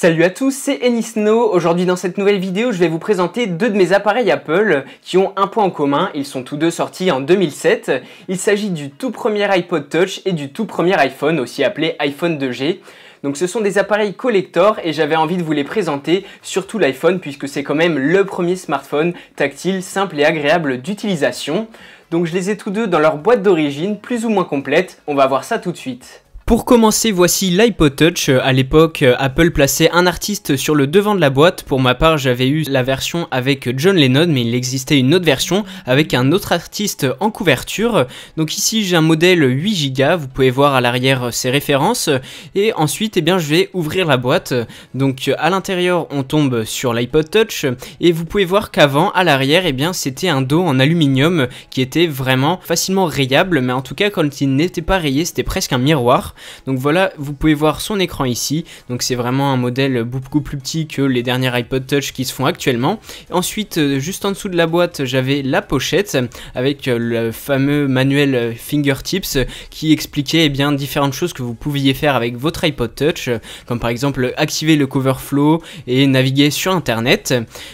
Salut à tous, c'est Enisno. Aujourd'hui dans cette nouvelle vidéo, je vais vous présenter deux de mes appareils Apple qui ont un point en commun. Ils sont tous deux sortis en 2007. Il s'agit du tout premier iPod Touch et du tout premier iPhone, aussi appelé iPhone 2G. Donc ce sont des appareils collector et j'avais envie de vous les présenter, surtout l'iPhone puisque c'est quand même le premier smartphone tactile, simple et agréable d'utilisation. Donc je les ai tous deux dans leur boîte d'origine, plus ou moins complète. On va voir ça tout de suite. Pour commencer, voici l'iPod Touch. À l'époque, Apple plaçait un artiste sur le devant de la boîte. Pour ma part, j'avais eu la version avec John Lennon, mais il existait une autre version avec un autre artiste en couverture. Donc ici, j'ai un modèle 8 Go. Vous pouvez voir à l'arrière ses références. Et ensuite, je vais ouvrir la boîte. Donc à l'intérieur, on tombe sur l'iPod Touch. Et vous pouvez voir qu'avant, à l'arrière, c'était un dos en aluminium qui était vraiment facilement rayable. Mais en tout cas, quand il n'était pas rayé, c'était presque un miroir. Donc voilà, vous pouvez voir son écran ici. Donc c'est vraiment un modèle beaucoup plus petit que les derniers iPod Touch qui se font actuellement. Ensuite, juste en dessous de la boîte, j'avais la pochette avec le fameux manuel Fingertips qui expliquait différentes choses que vous pouviez faire avec votre iPod Touch, comme par exemple activer le cover flow et naviguer sur internet.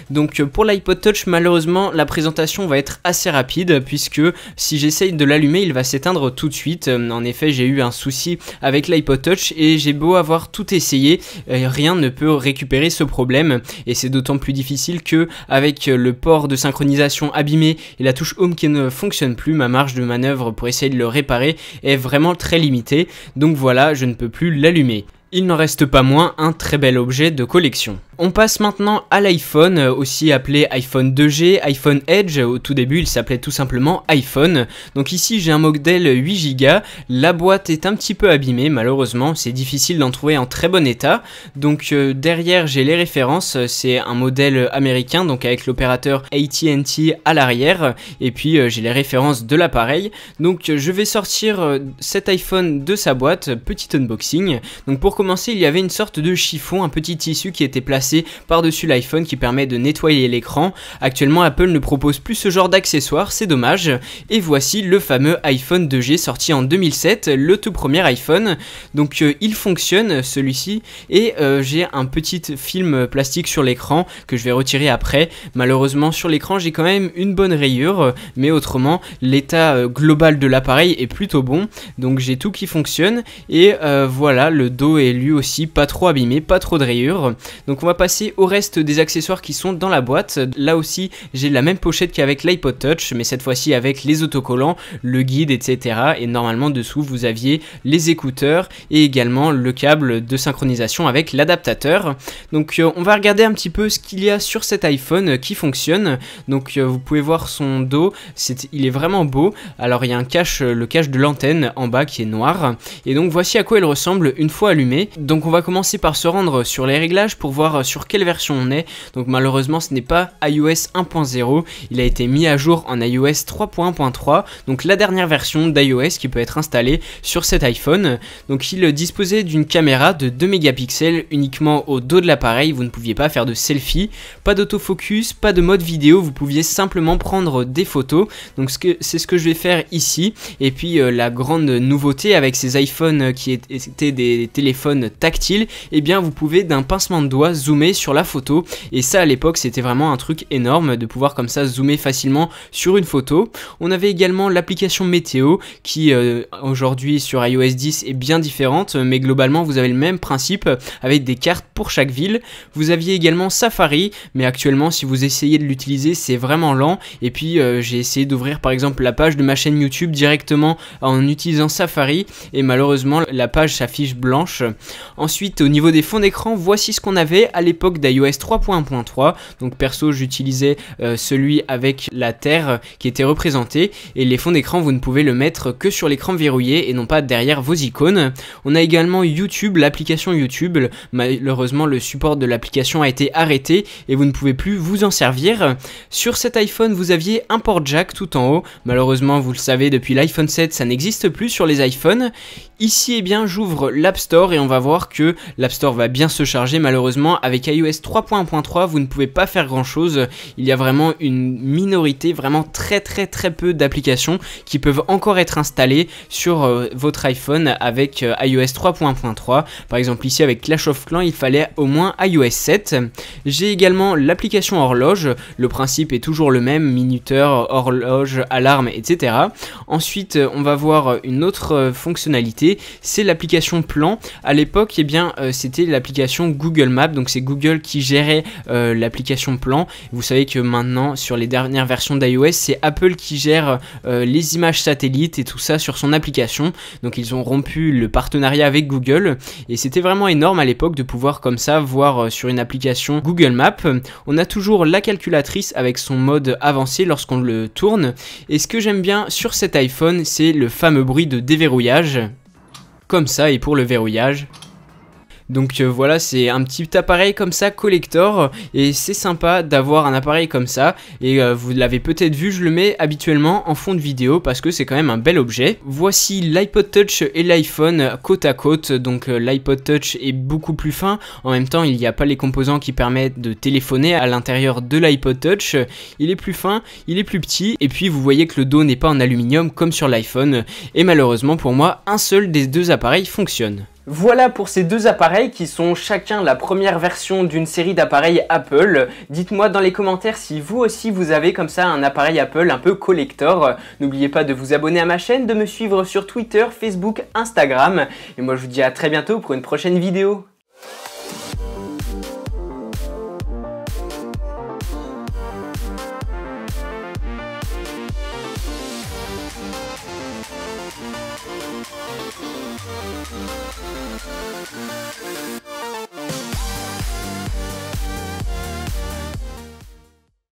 Donc pour l'iPod Touch, malheureusement la présentation va être assez rapide puisque si j'essaye de l'allumer, il va s'éteindre tout de suite. En effet, j'ai eu un souci avec l'iPod Touch et j'ai beau avoir tout essayé, rien ne peut récupérer ce problème et c'est d'autant plus difficile que avec le port de synchronisation abîmé et la touche Home qui ne fonctionne plus, ma marge de manœuvre pour essayer de le réparer est vraiment très limitée. Donc voilà, je ne peux plus l'allumer. Il n'en reste pas moins un très bel objet de collection. On passe maintenant à l'iPhone, aussi appelé iPhone 2G, iPhone Edge. Au tout début, il s'appelait tout simplement iPhone. Donc ici, j'ai un modèle 8 Go. La boîte est un petit peu abîmée, malheureusement. C'est difficile d'en trouver en très bon état. Donc derrière, j'ai les références. C'est un modèle américain, donc avec l'opérateur AT&T à l'arrière. Et puis, j'ai les références de l'appareil. Donc je vais sortir cet iPhone de sa boîte. Petit unboxing. Donc pour commencer, il y avait une sorte de chiffon, un petit tissu qui était placé par-dessus l'iPhone qui permet de nettoyer l'écran. Actuellement, Apple ne propose plus ce genre d'accessoire, c'est dommage. Et voici le fameux iPhone 2G sorti en 2007, le tout premier iPhone. Donc il fonctionne celui-ci et j'ai un petit film plastique sur l'écran que je vais retirer après. Malheureusement sur l'écran j'ai quand même une bonne rayure, mais autrement l'état global de l'appareil est plutôt bon. Donc j'ai tout qui fonctionne et voilà, le dos est lui aussi pas trop abîmé, pas trop de rayures. Donc on va passer au reste des accessoires qui sont dans la boîte. Là aussi j'ai la même pochette qu'avec l'iPod Touch, mais cette fois-ci avec les autocollants, le guide, etc. Et normalement dessous vous aviez les écouteurs et également le câble de synchronisation avec l'adaptateur. Donc on va regarder un petit peu ce qu'il y a sur cet iPhone qui fonctionne. Donc vous pouvez voir son dos, il est vraiment beau. Alors il y a le cache de l'antenne en bas qui est noir. Et donc voici à quoi il ressemble une fois allumé. Donc on va commencer par se rendre sur les réglages pour voir sur quelle version on est. Donc malheureusement ce n'est pas iOS 1.0, il a été mis à jour en iOS 3.1.3, donc la dernière version d'iOS qui peut être installée sur cet iPhone. Donc il disposait d'une caméra de 2 mégapixels uniquement au dos de l'appareil, vous ne pouviez pas faire de selfie, pas d'autofocus, pas de mode vidéo, vous pouviez simplement prendre des photos. Donc c'est ce que je vais faire ici. Et puis la grande nouveauté avec ces iPhones qui étaient des téléphones tactiles, vous pouvez d'un pincement de doigt zoomer sur la photo et ça à l'époque c'était vraiment un truc énorme de pouvoir comme ça zoomer facilement sur une photo. On avait également l'application météo qui aujourd'hui sur iOS 10 est bien différente, mais globalement vous avez le même principe avec des cartes pour chaque ville. Vous aviez également Safari, mais actuellement si vous essayez de l'utiliser c'est vraiment lent. Et puis j'ai essayé d'ouvrir par exemple la page de ma chaîne YouTube directement en utilisant Safari et malheureusement la page s'affiche blanche. Ensuite au niveau des fonds d'écran, voici ce qu'on avait à l'époque d'iOS 3.1.3. Donc perso j'utilisais celui avec la Terre qui était représentée et les fonds d'écran vous ne pouvez le mettre que sur l'écran verrouillé et non pas derrière vos icônes. On a également YouTube, l'application YouTube. Malheureusement le support de l'application a été arrêté et vous ne pouvez plus vous en servir. Sur cet iPhone vous aviez un port jack tout en haut. Malheureusement vous le savez depuis l'iPhone 7 ça n'existe plus sur les iPhones. Ici, eh bien, j'ouvre l'App Store et on va voir que l'App Store va bien se charger. Malheureusement, avec iOS 3.1.3, vous ne pouvez pas faire grand chose. Il y a vraiment une minorité, vraiment très peu d'applications qui peuvent encore être installées sur votre iPhone avec iOS 3.1.3. Par exemple, ici avec Clash of Clans, il fallait au moins iOS 7. J'ai également l'application horloge. Le principe est toujours le même, minuteur, horloge, alarme, etc. Ensuite, on va voir une autre fonctionnalité. C'est l'application plan. À l'époque, eh bien, c'était l'application Google Maps, donc c'est Google qui gérait l'application plan. Vous savez que maintenant, sur les dernières versions d'iOS, c'est Apple qui gère les images satellites et tout ça sur son application. Donc ils ont rompu le partenariat avec Google et c'était vraiment énorme à l'époque de pouvoir comme ça voir sur une application Google Maps. On a toujours la calculatrice avec son mode avancé lorsqu'on le tourne. Et ce que j'aime bien sur cet iPhone, c'est le fameux bruit de déverrouillage. Comme ça, et pour le verrouillage. Donc voilà, c'est un petit appareil comme ça collector et c'est sympa d'avoir un appareil comme ça et vous l'avez peut-être vu, je le mets habituellement en fond de vidéo parce que c'est quand même un bel objet. Voici l'iPod Touch et l'iPhone côte à côte, donc l'iPod Touch est beaucoup plus fin, en même temps il n'y a pas les composants qui permettent de téléphoner à l'intérieur de l'iPod Touch, il est plus fin, il est plus petit et puis vous voyez que le dos n'est pas en aluminium comme sur l'iPhone et malheureusement pour moi un seul des deux appareils fonctionne. Voilà pour ces deux appareils qui sont chacun la première version d'une série d'appareils Apple. Dites-moi dans les commentaires si vous aussi vous avez comme ça un appareil Apple un peu collector. N'oubliez pas de vous abonner à ma chaîne, de me suivre sur Twitter, Facebook, Instagram. Et moi je vous dis à très bientôt pour une prochaine vidéo.